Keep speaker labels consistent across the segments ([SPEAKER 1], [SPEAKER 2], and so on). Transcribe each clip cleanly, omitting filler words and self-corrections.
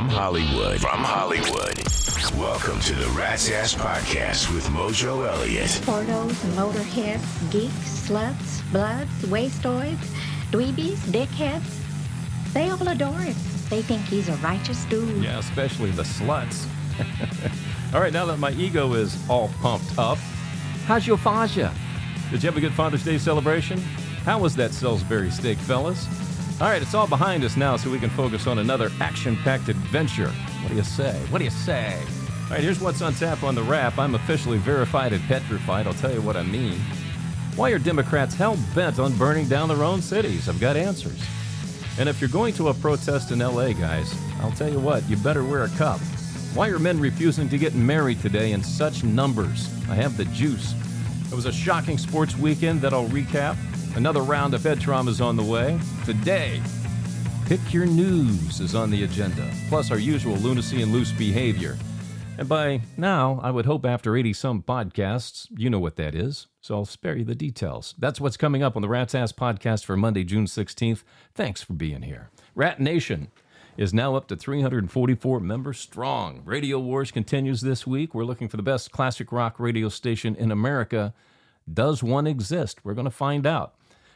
[SPEAKER 1] From Hollywood. Welcome to the Rat's Ass Podcast with Mojo Elliott.
[SPEAKER 2] Portos, motorheads, geeks, sluts, bloods, wastoids, dweebies, dickheads. They all adore him. They think he's a righteous dude.
[SPEAKER 3] Yeah, especially the sluts. All right, now that my ego is all pumped up, how's your fascia? Did you have a good Father's Day celebration? How was that Salisbury steak, fellas? All right, it's all behind us now, so we can focus on another action-packed adventure. What do you say? All right, here's what's on tap on the Wrap. I'm officially verified and petrified. I'll tell you what I mean. Why are Democrats hell-bent on burning down their own cities? I've got answers. And if you're going to a protest in L.A., guys, I'll tell you what, you better wear a cup. Why are men refusing to get married today in such numbers? I have the juice. It was a shocking sports weekend that I'll recap. Another round of head trauma is on the way. Today, Pick Your News is on the agenda, plus our usual lunacy and loose behavior. And by now, I would hope after 80-some podcasts, you know what that is, so I'll spare you the details. That's what's coming up on the Rat's Ass Podcast for Monday, June 16th. Thanks for being here. Rat Nation is now up to 344 members strong. Radio Wars continues this week. We're looking for the best classic rock radio station in America. Does one exist? We're going to find out.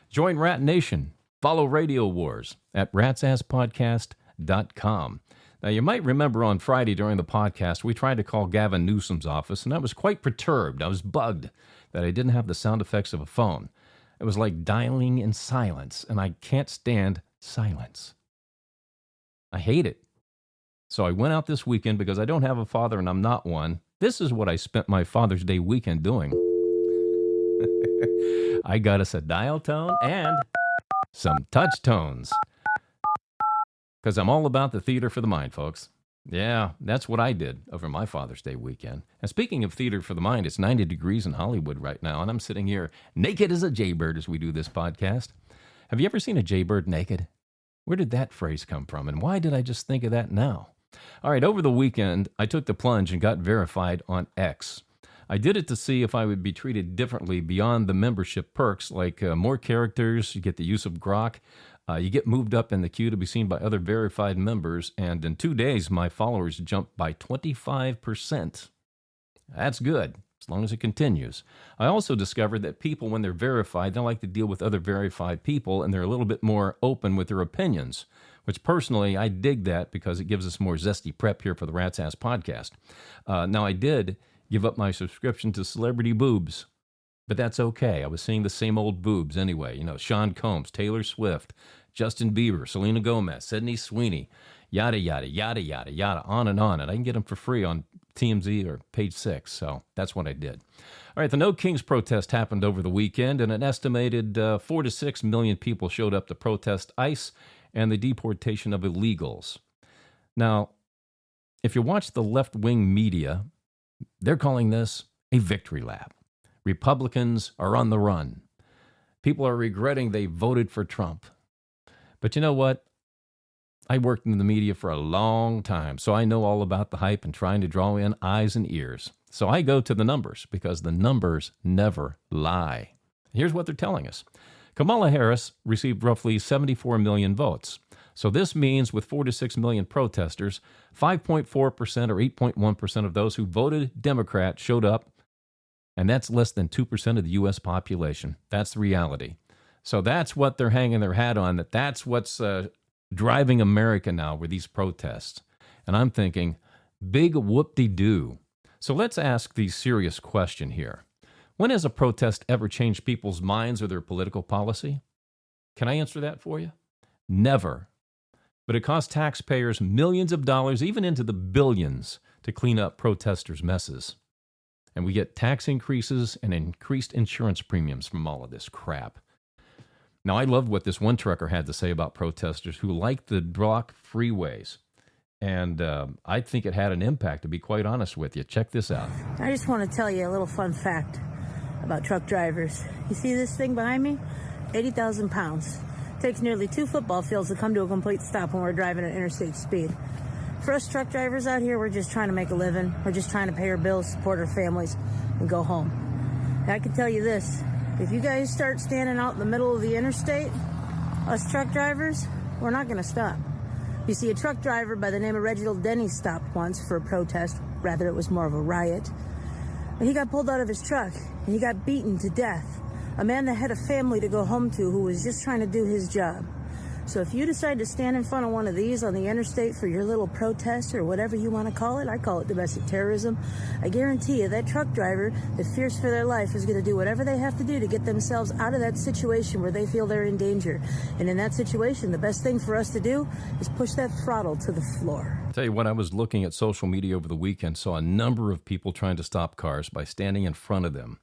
[SPEAKER 3] Join Rat Nation. Follow Radio Wars at ratsasspodcast.com. Now, you might remember on Friday during the podcast, we tried to call Gavin Newsom's office, and I was quite perturbed. I was bugged that I didn't have the sound effects of a phone. It was like dialing in silence, and I can't stand silence. I hate it. So I went out this weekend because I don't have a father and I'm not one. This is what I spent my Father's Day weekend doing. I got us a dial tone and some touch tones. Because I'm all about the theater for the mind, folks. Yeah, that's what I did over my Father's Day weekend. And speaking of theater for the mind, it's 90 degrees in Hollywood right now, and I'm sitting here naked as a jaybird as we do this podcast. Have you ever seen a jaybird naked? Where did that phrase come from, and why did I just think of that now? All right, over the weekend, I took the plunge and got verified on X. I did it to see if I would be treated differently beyond the membership perks, like more characters, you get the use of Grok, you get moved up in the queue to be seen by other verified members, and in 2 days, my followers jumped by 25%. That's good, as long as it continues. I also discovered that people, when they're verified, they like to deal with other verified people, and they're a little bit more open with their opinions, which personally, I dig that because it gives us more zesty prep here for the Rat's Ass Podcast. Now, I did give up my subscription to Celebrity Boobs, but that's okay. I was seeing the same old boobs anyway. You know, Sean Combs, Taylor Swift, Justin Bieber, Selena Gomez, Sydney Sweeney, yada, yada, yada, yada, yada, on. And I can get them for free on TMZ or Page 6, so that's what I did. All right, the No Kings protest happened over the weekend, and an estimated 4 to 6 million people showed up to protest ICE and the deportation of illegals. Now, if you watch the left-wing media, they're calling this a victory lap. Republicans are on the run. People are regretting they voted for Trump. But you know what? I worked in the media for a long time, so I know all about the hype and trying to draw in eyes and ears. So I go to the numbers because the numbers never lie. Here's what they're telling us. Kamala Harris received roughly 74 million votes. So this means with 4 to 6 million protesters, 5.4% or 8.1% of those who voted Democrat showed up, and that's less than 2% of the U.S. population. That's the reality. So that's what they're hanging their hat on, that's what's driving America now with these protests. And I'm thinking, big whoop-de-doo. So let's ask the serious question here. When has a protest ever changed people's minds or their political policy? Can I answer that for you? Never. But it costs taxpayers millions of dollars, even into the billions, to clean up protesters' messes. And we get tax increases and increased insurance premiums from all of this crap. Now, I loved what this one trucker had to say about protesters who liked the block freeways. And I think it had an impact, to be quite honest with you. Check this out.
[SPEAKER 4] I just want to tell you a little fun fact about truck drivers. You see this thing behind me? 80,000 pounds. It takes nearly 2 football fields to come to a complete stop when we're driving at interstate speed. For us truck drivers out here, we're just trying to make a living. We're just trying to pay our bills, support our families, and go home. And I can tell you this. If you guys start standing out in the middle of the interstate, us truck drivers, we're not going to stop. You see, a truck driver by the name of Reginald Denny stopped once for a protest. Rather, it was more of a riot. He got pulled out of his truck, and he got beaten to death. A man that had a family to go home to who was just trying to do his job. So if you decide to stand in front of one of these on the interstate for your little protest or whatever you want to call it, I call it domestic terrorism, I guarantee you that truck driver that fears for their life is going to do whatever they have to do to get themselves out of that situation where they feel they're in danger. And in that situation, the best thing for us to do is push that throttle to the floor.
[SPEAKER 3] I'll tell you what, I was looking at social media over the weekend, saw a number of people trying to stop cars by standing in front of them.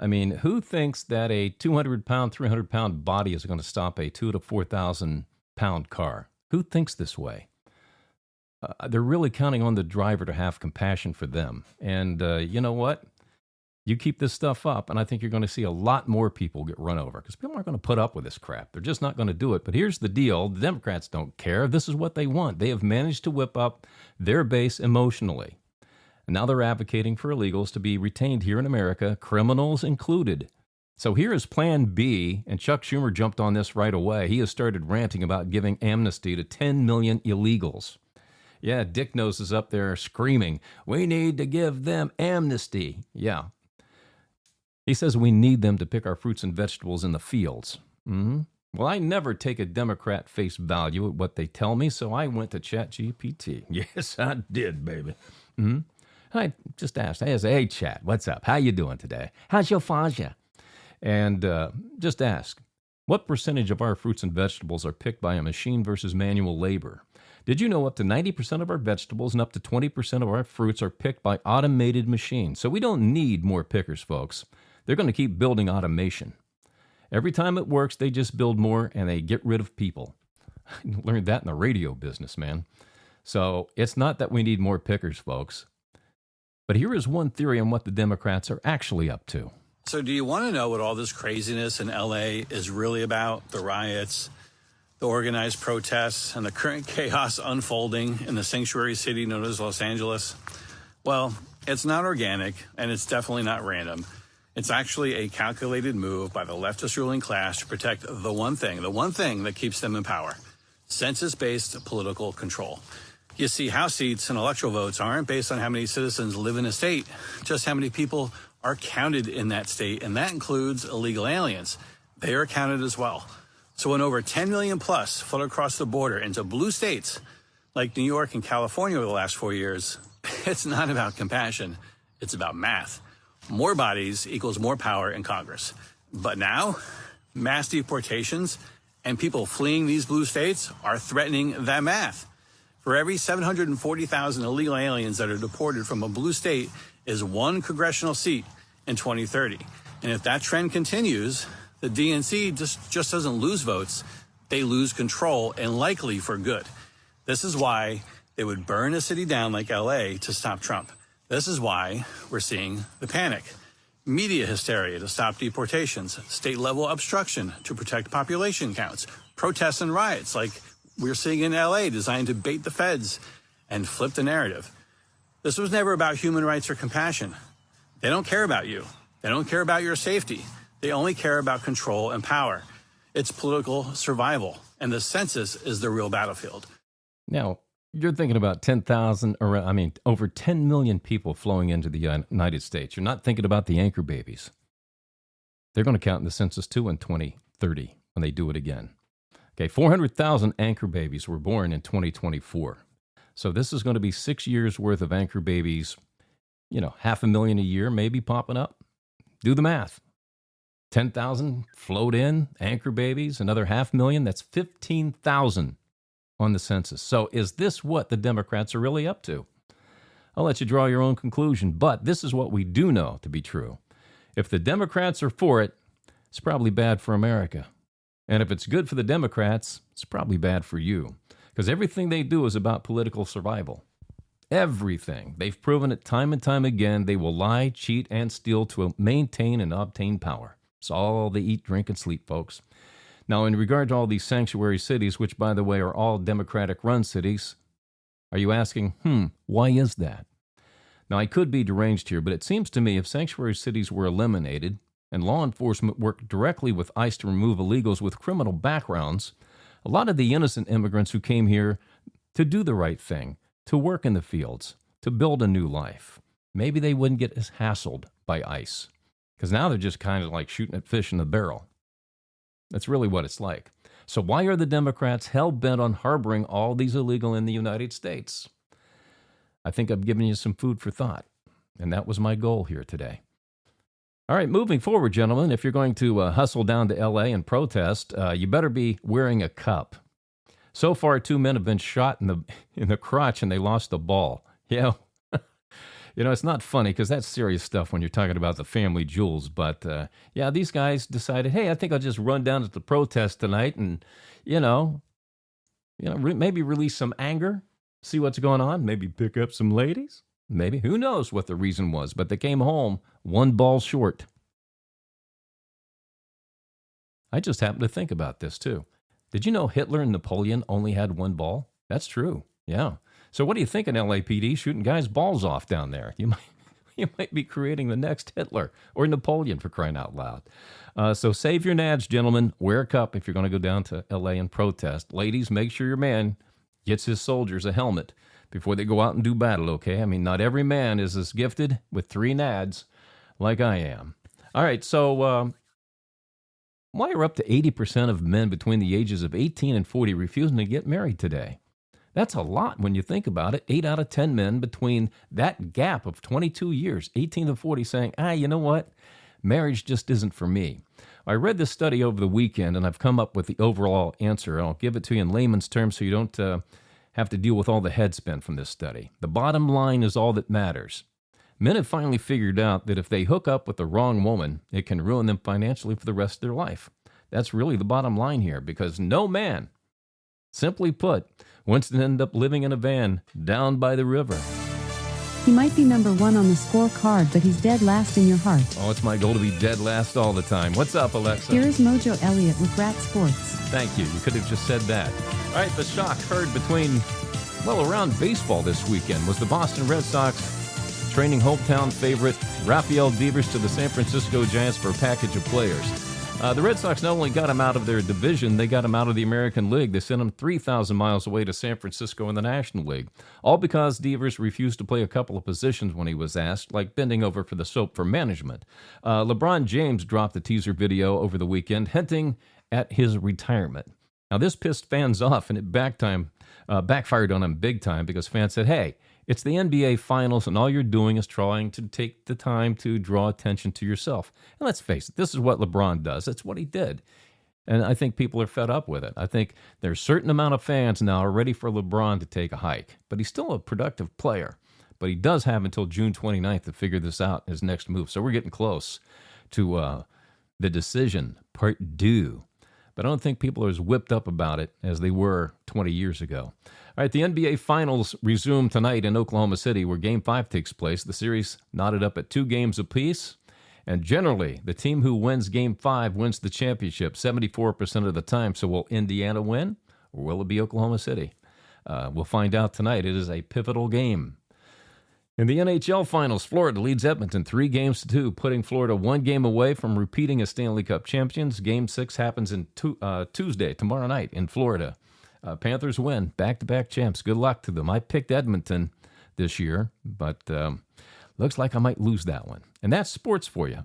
[SPEAKER 3] I mean, who thinks that a 200-pound, 300-pound body is going to stop a 2,000 to 4,000-pound car? Who thinks this way? They're really counting on the driver to have compassion for them. And you know what? You keep this stuff up, and I think you're going to see a lot more people get run over because people aren't going to put up with this crap. They're just not going to do it. But here's the deal. The Democrats don't care. This is what they want. They have managed to whip up their base emotionally. And now they're advocating for illegals to be retained here in America, criminals included. So here is Plan B, and Chuck Schumer jumped on this right away. He has started ranting about giving amnesty to 10 million illegals. Yeah, Dick Nose is up there screaming, we need to give them amnesty. Yeah. He says we need them to pick our fruits and vegetables in the fields. Well, I never take a Democrat face value at what they tell me, so I went to ChatGPT. Yes, I did, baby. I just asked, hey, Chat, what's up? How you doing today? How's your faja? And just ask, what percentage of our fruits and vegetables are picked by a machine versus manual labor? Did you know up to 90% of our vegetables and up to 20% of our fruits are picked by automated machines? So we don't need more pickers, folks. They're going to keep building automation. Every time it works, they just build more and they get rid of people. I learned that in the radio business, man. So it's not that we need more pickers, folks. But here is one theory on what the Democrats are actually up to.
[SPEAKER 5] So do you want to know what all this craziness in L.A. is really about? The riots, the organized protests, and the current chaos unfolding in the sanctuary city known as Los Angeles? Well, it's not organic, and it's definitely not random. It's actually a calculated move by the leftist ruling class to protect the one thing that keeps them in power: census-based political control. You see, House seats and electoral votes aren't based on how many citizens live in a state, just how many people are counted in that state, and that includes illegal aliens. They are counted as well. So when over 10 million plus flood across the border into blue states like New York and California over the last 4 years, it's not about compassion, it's about math. More bodies equals more power in Congress. But now, mass deportations and people fleeing these blue states are threatening that math. For every 740,000 illegal aliens that are deported from a blue state is one congressional seat in 2030. And if that trend continues, the DNC just doesn't lose votes. They lose control, and likely for good. This is why they would burn a city down like LA to stop Trump. This is why we're seeing the panic. Media hysteria to stop deportations, state-level obstruction to protect population counts, protests and riots like we're seeing in LA designed to bait the feds and flip the narrative. This was never about human rights or compassion. They don't care about you. They don't care about your safety. They only care about control and power. It's political survival, and the census is the real battlefield.
[SPEAKER 3] Now, you're thinking about 10,000, over 10 million people flowing into the United States. You're not thinking about the anchor babies. They're going to count in the census too in 2030 when they do it again. Okay, 400,000 anchor babies were born in 2024. So this is going to be 6 years worth of anchor babies, 500,000 a year maybe popping up. Do the math. 10,000 float in, anchor babies, another 500,000. That's 15,000 on the census. So is this what the Democrats are really up to? I'll let you draw your own conclusion, but this is what we do know to be true. If the Democrats are for it, it's probably bad for America. And if it's good for the Democrats, it's probably bad for you. Because everything they do is about political survival. Everything. They've proven it time and time again. They will lie, cheat, and steal to maintain and obtain power. It's all they eat, drink, and sleep, folks. Now, in regard to all these sanctuary cities, which, by the way, are all Democratic-run cities, are you asking, why is that? Now, I could be deranged here, but it seems to me if sanctuary cities were eliminated and law enforcement worked directly with ICE to remove illegals with criminal backgrounds, a lot of the innocent immigrants who came here to do the right thing, to work in the fields, to build a new life. Maybe they wouldn't get as hassled by ICE, because now they're just kind of like shooting at fish in a barrel. That's really what it's like. So why are the Democrats hell-bent on harboring all these illegal in the United States? I think I've given you some food for thought, and that was my goal here today. All right, moving forward, gentlemen, if you're going to hustle down to L.A. and protest, you better be wearing a cup. So far, 2 men have been shot in the crotch, and they lost the ball. Yeah, it's not funny because that's serious stuff when you're talking about the family jewels. But, these guys decided, hey, I think I'll just run down to the protest tonight and, maybe release some anger, see what's going on, maybe pick up some ladies. Maybe. Who knows what the reason was, but they came home 1 ball short. I just happened to think about this, too. Did you know Hitler and Napoleon only had 1 ball? That's true, yeah. So what do you think in LAPD shooting guys' balls off down there? You might be creating the next Hitler or Napoleon, for crying out loud. So save your nads, gentlemen. Wear a cup if you're going to go down to LA and protest. Ladies, make sure your man gets his soldiers a helmet before they go out and do battle, okay? I mean, not every man is as gifted with 3 nads like I am. All right, so why are up to 80% of men between the ages of 18 and 40 refusing to get married today? That's a lot when you think about it. 8 out of 10 men between that gap of 22 years, 18 to 40, saying, you know what? Marriage just isn't for me. I read this study over the weekend, and I've come up with the overall answer. I'll give it to you in layman's terms so you don't have to deal with all the headspin from this study. The bottom line is all that matters. Men have finally figured out that if they hook up with the wrong woman, it can ruin them financially for the rest of their life. That's really the bottom line here, because no man, simply put, wants to end up living in a van down by the river.
[SPEAKER 6] He might be number 1 on the scorecard, but he's dead last in your heart.
[SPEAKER 3] Oh, it's my goal to be dead last all the time. What's up, Alexa?
[SPEAKER 6] Here is Mojo Elliott with Rat Sports.
[SPEAKER 3] Thank you. You could have just said that. All right, the shock heard around baseball this weekend was the Boston Red Sox training hometown favorite Rafael Devers to the San Francisco Giants for a package of players. The Red Sox not only got him out of their division, they got him out of the American League. They sent him 3,000 miles away to San Francisco in the National League, all because Devers refused to play a couple of positions when he was asked, like bending over for the soap for management. LeBron James dropped a teaser video over the weekend hinting at his retirement. Now, this pissed fans off, and it backfired on him big time because fans said, hey, it's the NBA Finals, and all you're doing is trying to take the time to draw attention to yourself. And let's face it, this is what LeBron does. That's what he did. And I think people are fed up with it. I think there's a certain amount of fans now are ready for LeBron to take a hike. But he's still a productive player. But he does have until June 29th to figure this out, his next move. So we're getting close to the decision, part 2. But I don't think people are as whipped up about it as they were 20 years ago. All right, the NBA Finals resume tonight in Oklahoma City, where Game 5 takes place. The series knotted up at 2 games apiece. And generally, the team who wins Game 5 wins the championship 74% of the time. So will Indiana win, or will it be Oklahoma City? We'll find out tonight. It is a pivotal game. In the NHL Finals, Florida leads Edmonton 3-2, putting Florida 1 game away from repeating as Stanley Cup champions. Game 6 happens in Tuesday, tomorrow night, in Florida. Panthers win, back-to-back champs. Good luck to them. I picked Edmonton this year, but looks like I might lose that one. And that's sports for you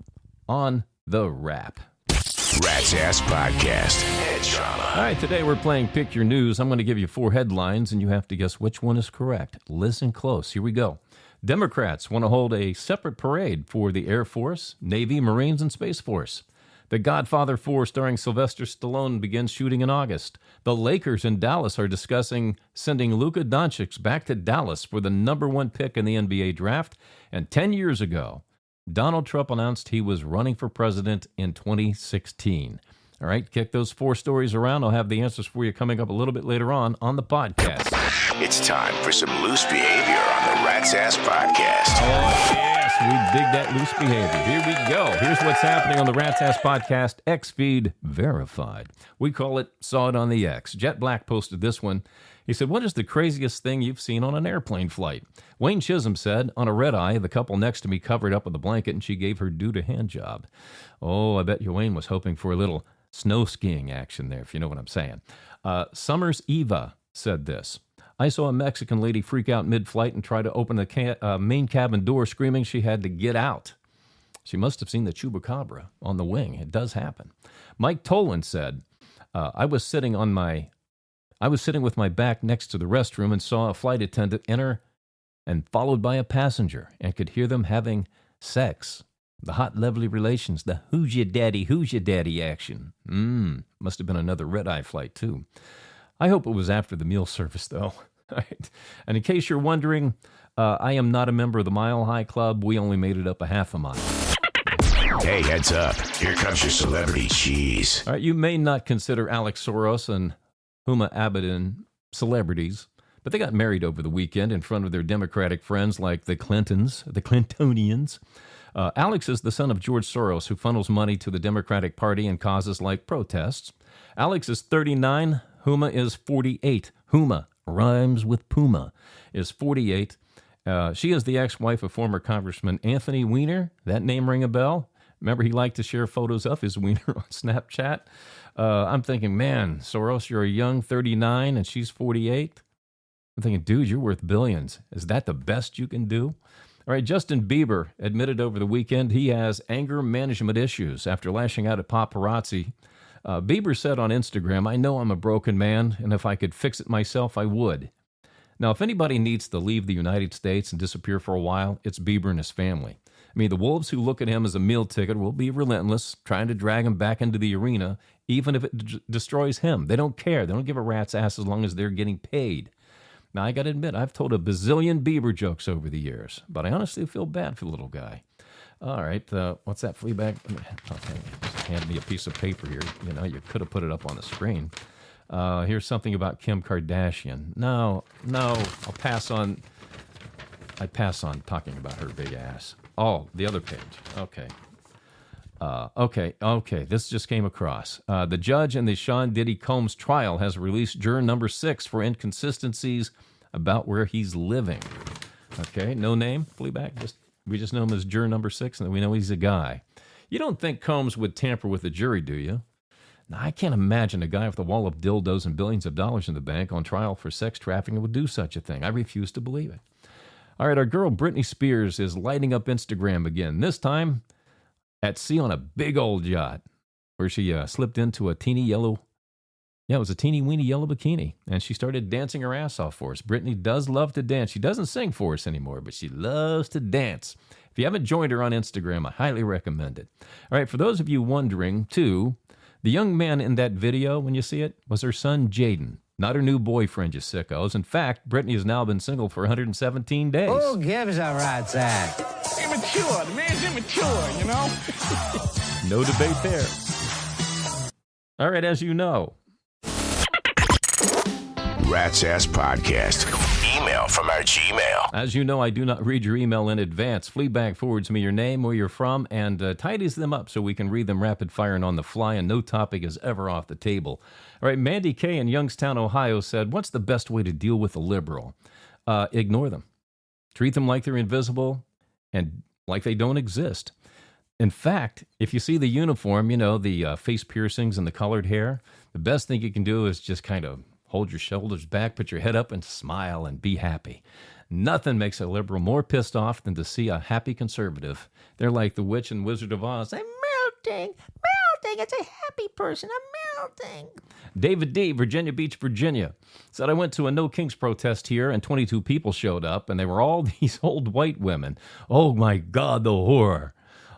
[SPEAKER 3] on The Wrap.
[SPEAKER 1] Rat's Ass Podcast. Head trauma.
[SPEAKER 3] All right, today we're playing Pick Your News. I'm going to give you 4 headlines, and you have to guess which one is correct. Listen close. Here we go. Democrats want to hold a separate parade for the Air Force, Navy, Marines, and Space Force. The Godfather 4 starring Sylvester Stallone begins shooting in August. The Lakers in Dallas are discussing sending Luka Doncic back to Dallas for the number 1 pick in the NBA draft. And 10 years ago, Donald Trump announced he was running for president in 2016. All right, kick those 4 stories around. I'll have the answers for you coming up a little bit later on the podcast.
[SPEAKER 1] It's time for some loose behavior on the Rat's Ass Podcast.
[SPEAKER 3] Oh, yes, we dig that loose behavior. Here we go. Here's what's happening on the Rat's Ass Podcast, X-Feed Verified. We call it Saw It on the X. Jet Black posted this one. He said, what is the craziest thing you've seen on an airplane flight? Wayne Chisholm said, on a red-eye, the couple next to me covered up with a blanket and she gave her dude a hand job. Oh, I bet you Wayne was hoping for a little snow skiing action there, if you know what I'm saying. Summers Eva said this. I saw a Mexican lady freak out mid-flight and try to open the main cabin door, screaming she had to get out. She must have seen the chupacabra on the wing. It does happen. Mike Tolan said, I was sitting with my back next to the restroom and saw a flight attendant enter and followed by a passenger and could hear them having sex. The hot, lovely relations, the who's your daddy action. Must have been another red-eye flight, too. I hope it was after the meal service, though. Right. And in case you're wondering, I am not a member of the Mile High Club. We only made it up a half a mile.
[SPEAKER 1] Hey, heads up. Here comes your celebrity cheese.
[SPEAKER 3] All right, you may not consider Alex Soros and Huma Abedin celebrities, but they got married over the weekend in front of their Democratic friends like the Clintonians. Alex is the son of George Soros, who funnels money to the Democratic Party and causes like protests. Alex is 39. Huma is 48. Huma rhymes with Puma, is 48. She is the ex-wife of former Congressman Anthony Weiner. That name ring a bell? Remember, he liked to share photos of his wiener on Snapchat. I'm thinking, man, Soros, you're a young 39 and she's 48. I'm thinking, dude, you're worth billions. Is that the best you can do? All right, Justin Bieber admitted over the weekend he has anger management issues after lashing out at paparazzi. Bieber said on Instagram, I know I'm a broken man, and if I could fix it myself, I would. Now, if anybody needs to leave the United States and disappear for a while, it's Bieber and his family. I mean, the wolves who look at him as a meal ticket will be relentless, trying to drag him back into the arena, even if it destroys him. They don't care. They don't give a rat's ass as long as they're getting paid. Now, I got to admit, I've told a bazillion Bieber jokes over the years, but I honestly feel bad for the little guy. All right, what's that, Fleabag? Okay, just hand me a piece of paper here. You know, you could have put it up on the screen. Here's something about Kim Kardashian. No, I'll pass on. I pass on talking about her big ass. Oh, the other page. Okay. Okay. This just came across. The judge in the Sean Diddy Combs trial has released juror number 6 for inconsistencies about where he's living. Okay, no name, Fleabag. We just know him as juror number 6, and we know he's a guy. You don't think Combs would tamper with the jury, do you? Now, I can't imagine a guy with a wall of dildos and billions of dollars in the bank on trial for sex trafficking would do such a thing. I refuse to believe it. All right, our girl Britney Spears is lighting up Instagram again, this time at sea on a big old yacht, where she slipped into a teeny weeny yellow bikini, and she started dancing her ass off for us. Britney does love to dance. She doesn't sing for us anymore, but she loves to dance. If you haven't joined her on Instagram, I highly recommend it. All right, for those of you wondering, too, the young man in that video, when you see it, was her son Jaden, not her new boyfriend, you sickos. In fact, Britney has now been single for 117 days.
[SPEAKER 7] Who gives a rat's ass?
[SPEAKER 8] Immature. The man's immature, you know?
[SPEAKER 3] No debate there. All right, as you know,
[SPEAKER 1] Rat's Ass Podcast. Email from our Gmail.
[SPEAKER 3] As you know, I do not read your email in advance. Fleabag forwards me your name, where you're from, and tidies them up so we can read them rapid fire and on the fly, and no topic is ever off the table. All right, Mandy K. in Youngstown, Ohio said, what's the best way to deal with a liberal? Ignore them. Treat them like they're invisible and like they don't exist. In fact, if you see the uniform, you know, the face piercings and the colored hair, the best thing you can do is just kind of hold your shoulders back, put your head up, and smile and be happy. Nothing makes a liberal more pissed off than to see a happy conservative. They're like the witch and Wizard of Oz. I'm melting. It's a happy person. I'm melting. David D., Virginia Beach, Virginia, said, I went to a No Kings protest here, and 22 people showed up, and they were all these old white women. Oh, my God, the horror.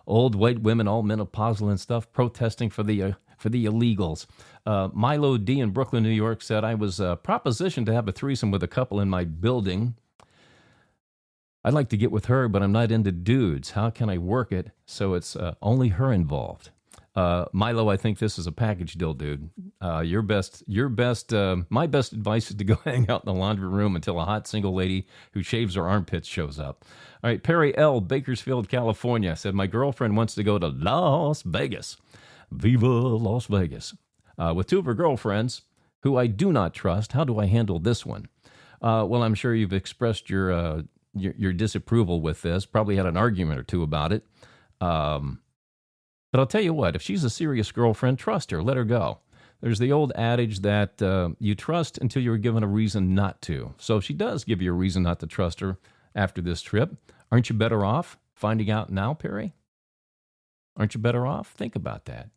[SPEAKER 3] Old white women, all menopausal and stuff, protesting for the illegals. Milo D. in Brooklyn, New York, said, I was propositioned to have a threesome with a couple in my building. I'd like to get with her, but I'm not into dudes. How can I work it so it's only her involved? Milo, I think this is a package deal, dude. My best advice is to go hang out in the laundry room until a hot single lady who shaves her armpits shows up. All right, Perry L., Bakersfield, California, said, my girlfriend wants to go to Las Vegas. Viva Las Vegas. With 2 of her girlfriends, who I do not trust. How do I handle this one? Well, I'm sure you've expressed your disapproval with this, probably had an argument or 2 about it. But I'll tell you what, if she's a serious girlfriend, trust her, let her go. There's the old adage that you trust until you're given a reason not to. So if she does give you a reason not to trust her after this trip, aren't you better off finding out now, Perry? Aren't you better off? Think about that.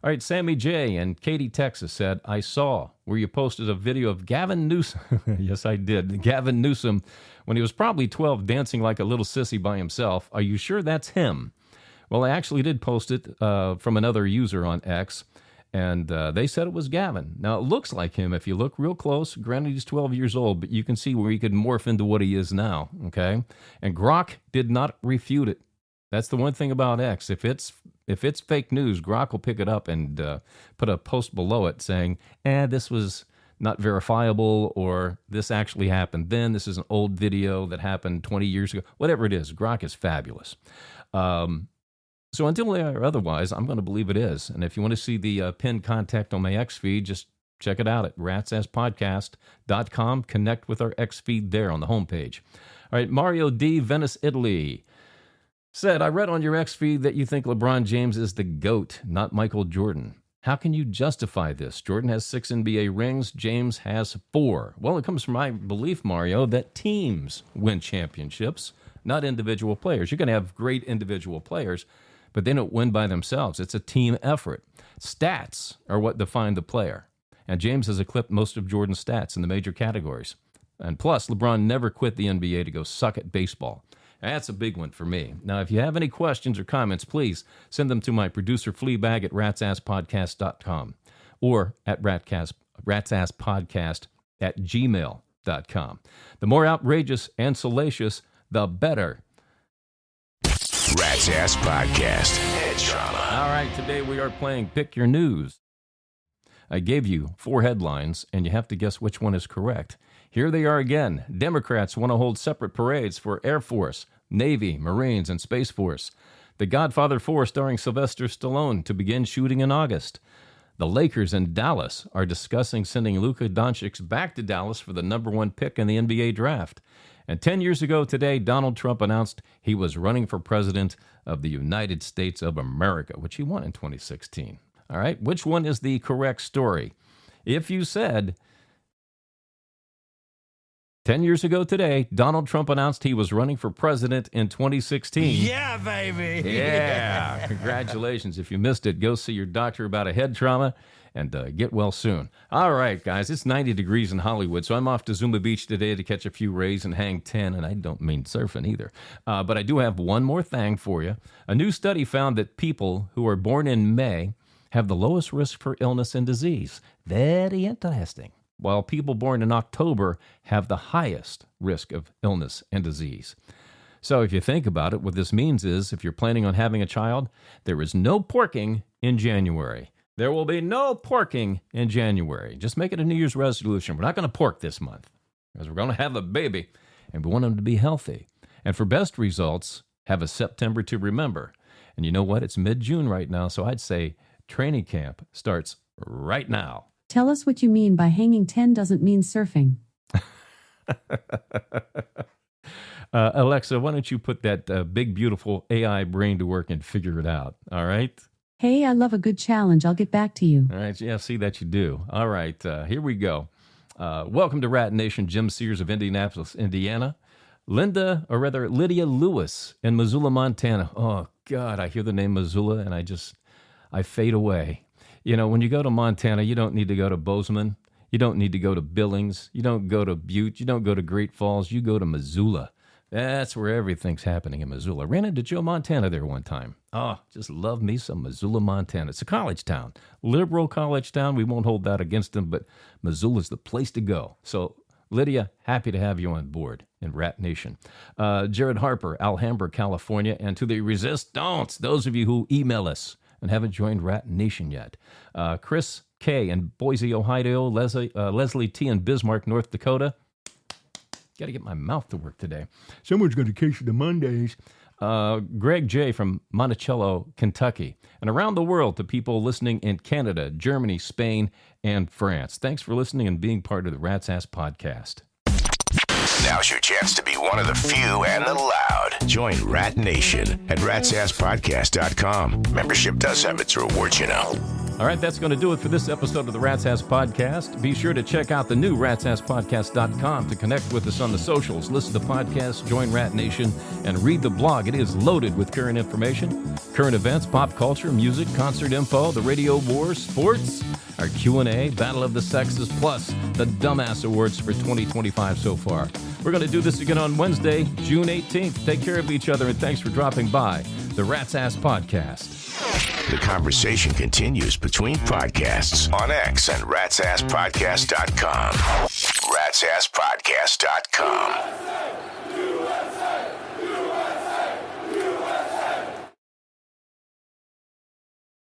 [SPEAKER 3] All right, Sammy J. in Katy, Texas said, I saw where you posted a video of Gavin Newsom. Yes, I did. Gavin Newsom, when he was probably 12, dancing like a little sissy by himself. Are you sure that's him? Well, I actually did post it from another user on X, and they said it was Gavin. Now, it looks like him if you look real close. Granted, he's 12 years old, but you can see where he could morph into what he is now, okay? And Grok did not refute it. That's the one thing about X. If it's fake news, Grok will pick it up and put a post below it saying, this was not verifiable, or this actually happened then. This is an old video that happened 20 years ago. Whatever it is, Grok is fabulous. So until they are otherwise, I'm going to believe it is. And if you want to see the pinned contact on my X feed, just check it out at ratsasspodcast.com. Connect with our X feed there on the homepage. All right, Mario D., Venice, Italy, said, I read on your X feed that you think LeBron James is the GOAT, not Michael Jordan. How can you justify this? Jordan has 6 NBA rings. James has 4. Well, it comes from my belief, Mario, that teams win championships, not individual players. You're going to have great individual players, but they don't win by themselves. It's a team effort. Stats are what define the player. And James has eclipsed most of Jordan's stats in the major categories. And plus, LeBron never quit the NBA to go suck at baseball. That's a big one for me. Now, if you have any questions or comments, please send them to my producer, Fleabag, at ratsasspodcast.com or at ratsasspodcast@gmail.com. The more outrageous and salacious, the better.
[SPEAKER 1] Rat's Ass Podcast. Head trauma.
[SPEAKER 3] All right, today we are playing Pick Your News. I gave you 4 headlines, and you have to guess which one is correct. Here they are again. Democrats want to hold separate parades for Air Force, Navy, Marines, and Space Force. The Godfather 4 starring Sylvester Stallone to begin shooting in August. The Lakers and Dallas are discussing sending Luka Doncic back to Dallas for the number 1 pick in the NBA draft. And 10 years ago today, Donald Trump announced he was running for president of the United States of America, which he won in 2016. All right, which one is the correct story? If you said 10 years ago today, Donald Trump announced he was running for president in 2016.
[SPEAKER 8] Yeah, baby.
[SPEAKER 3] Yeah. Congratulations. If you missed it, go see your doctor about a head trauma and get well soon. All right, guys, it's 90 degrees in Hollywood, so I'm off to Zuma Beach today to catch a few rays and hang 10, and I don't mean surfing either. But I do have one more thing for you. A new study found that people who are born in May have the lowest risk for illness and disease. Very interesting. While people born in October have the highest risk of illness and disease. So if you think about it, what this means is if you're planning on having a child, there is no porking in January. There will be no porking in January. Just make it a New Year's resolution. We're not going to pork this month because we're going to have a baby and we want them to be healthy. And for best results, have a September to remember. And you know what? It's mid-June right now, so I'd say training camp starts right now.
[SPEAKER 6] Tell us what you mean by hanging 10 doesn't mean surfing.
[SPEAKER 3] Alexa, why don't you put that big, beautiful AI brain to work and figure it out, all right?
[SPEAKER 6] Hey, I love a good challenge. I'll get back to you.
[SPEAKER 3] All right, yeah, see that you do. All right, here we go. Welcome to Rat Nation, Jim Sears of Indianapolis, Indiana. Lydia Lewis in Missoula, Montana. Oh, God, I hear the name Missoula and I fade away. You know, when you go to Montana, you don't need to go to Bozeman. You don't need to go to Billings. You don't go to Butte. You don't go to Great Falls. You go to Missoula. That's where everything's happening in Missoula. Ran into Joe Montana there one time. Oh, just love me some Missoula, Montana. It's a college town, liberal college town. We won't hold that against them, but Missoula's the place to go. So, Lydia, happy to have you on board in Rat Nation. Jared Harper, Alhambra, California, and to the Resistance, those of you who email us and haven't joined Rat Nation yet. Chris K. in Boise, Ohio. Leslie T. in Bismarck, North Dakota. Got to get my mouth to work today. Someone's going to catch the Mondays. Greg J. from Monticello, Kentucky. And around the world to people listening in Canada, Germany, Spain, and France. Thanks for listening and being part of the Rat's Ass Podcast.
[SPEAKER 1] Now's your chance to be one of the few and the loud. Join Rat Nation at ratsasspodcast.com. Membership does have its rewards, you know.
[SPEAKER 3] All right, that's going to do it for this episode of the Rat's Ass Podcast. Be sure to check out the new ratsasspodcast.com to connect with us on the socials, listen to podcasts, join Rat Nation, and read the blog. It is loaded with current information, current events, pop culture, music, concert info, the radio wars, sports, our Q&A, Battle of the Sexes, plus the Dumbass Awards for 2025 so far. We're going to do this again on Wednesday, June 18th. Take care of each other, and thanks for dropping by the Rat's Ass Podcast.
[SPEAKER 1] The conversation continues between podcasts on X and ratsasspodcast.com. ratsasspodcast.com.